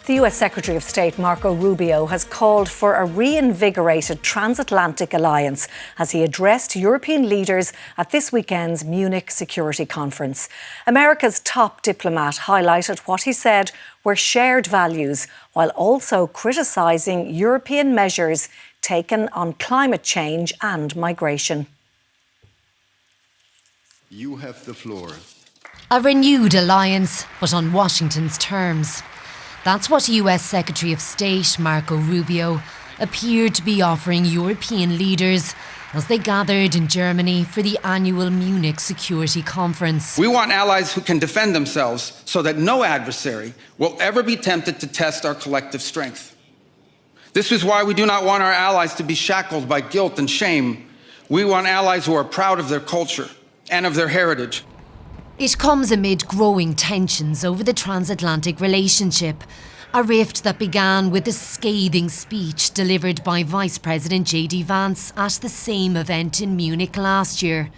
The US Secretary of State Marco Rubio has called for a reinvigorated transatlantic alliance as he addressed European leaders at this weekend's Munich Security Conference. America's top diplomat highlighted what he said were shared values, while also criticising European measures taken on climate change and migration. You have the floor. A renewed alliance, but on Washington's terms. That's what US Secretary of State Marco Rubio appeared to be offering European leaders as they gathered in Germany for the annual Munich Security Conference. We want allies who can defend themselves so that no adversary will ever be tempted to test our collective strength. This is why we do not want our allies to be shackled by guilt and shame. We want allies who are proud of their culture and of their heritage. It comes amid growing tensions over the transatlantic relationship, a rift that began with a scathing speech delivered by Vice President J.D. Vance at the same event in Munich last year,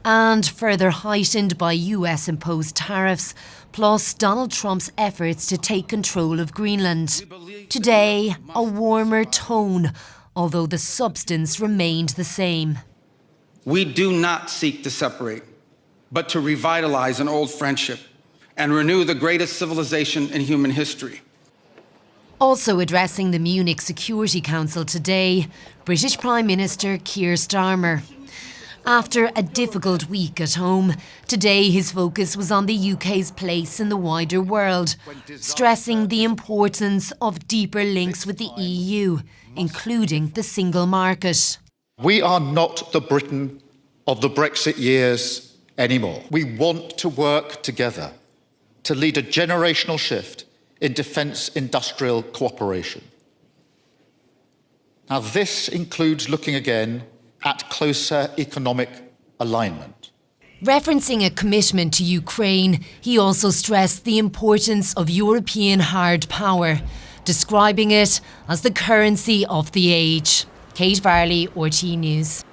and further heightened by US-imposed tariffs, plus Donald Trump's efforts to take control of Greenland. Today, a warmer tone, although the substance remained the same. We do not seek to separate, but to revitalize an old friendship and renew the greatest civilization in human history. Also addressing the Munich Security Council today, British Prime Minister Keir Starmer. After a difficult week at home, today his focus was on the UK's place in the wider world, stressing the importance of deeper links with the EU, including the single market. We are not the Britain of the Brexit years anymore. We want to work together to lead a generational shift in defence industrial cooperation. Now, this includes looking again at closer economic alignment. Referencing a commitment to Ukraine, he also stressed the importance of European hard power, describing it as the currency of the age. Kate Varley, RTÉ News.